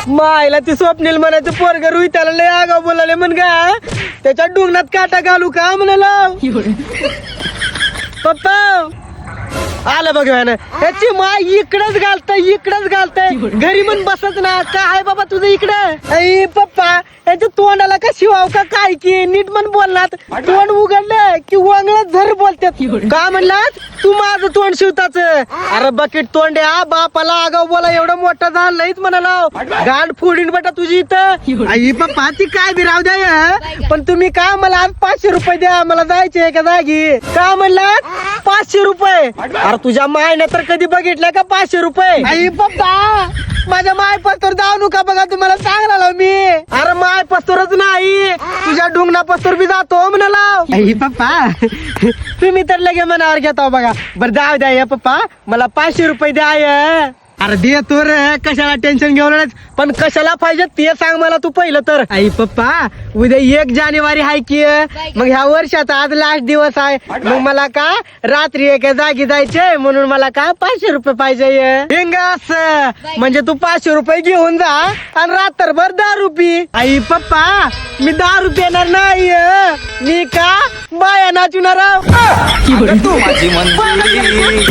मायला ती स्वप्नील म्हणायचं पोरग रुई त्याला लय आगाव बोलाले म्हण का त्याच्या डुंगणात काटा घालू का म्हणाला पप्पा आलं बघ त्याची माय इकडच घालतय घरी म्हण बसत ना काय बाबा तुझं इकडे पप्पा याच्या तोंडाला का शिवाव का काय की नीट म्हण बोलणार तोंड उघडलं की वंगळच झर बोलतात का म्हणलात तू माझं तोंड शिवताच अरे बकेट तोंड या बापाला आगाव बोला एवढं मोठं झालं नाहीच म्हणाला गांड फोडीन बेटा तुझी इथं आई पप्पा ती काय बी राहू द्या पण तुम्ही का मला आज 500 रुपये द्या मला जायचे एका जागी का म्हणलात 500 रुपये अरे तुझ्या मायने तर कधी बघितलंय का 500 रुपये आई पप्पा माझ्या माय पस्तोर जाऊ नका बघा तुम्हाला सांगला मी अरे माय पस्तोरच नाही तुझ्या डुंगणा पस्तोर बी जातो म्हणाला आई पप्पा तुम्ही तर लगे मनावर घेता बघा बरं जाऊ द्या पप्पा मला 500 रुपये द्या अरे देतो रे कशाला टेन्शन घेऊन पण कशाला पाहिजे ते सांग मला तू पहिलं तर आई पप्पा उद्या 1 जानेवारी आहे की मग ह्या वर्षाचा आज लास्ट दिवस आहे मग मला का रात्री एका जागी जायचे म्हणून मला का 500 रुपये पाहिजे म्हणजे तू 500 रुपये घेऊन जा आणि रात्रभर दारू पी आई पप्पा मी दारू पिणार नाही मी का बाया नाचणार तू माझी मंजुरी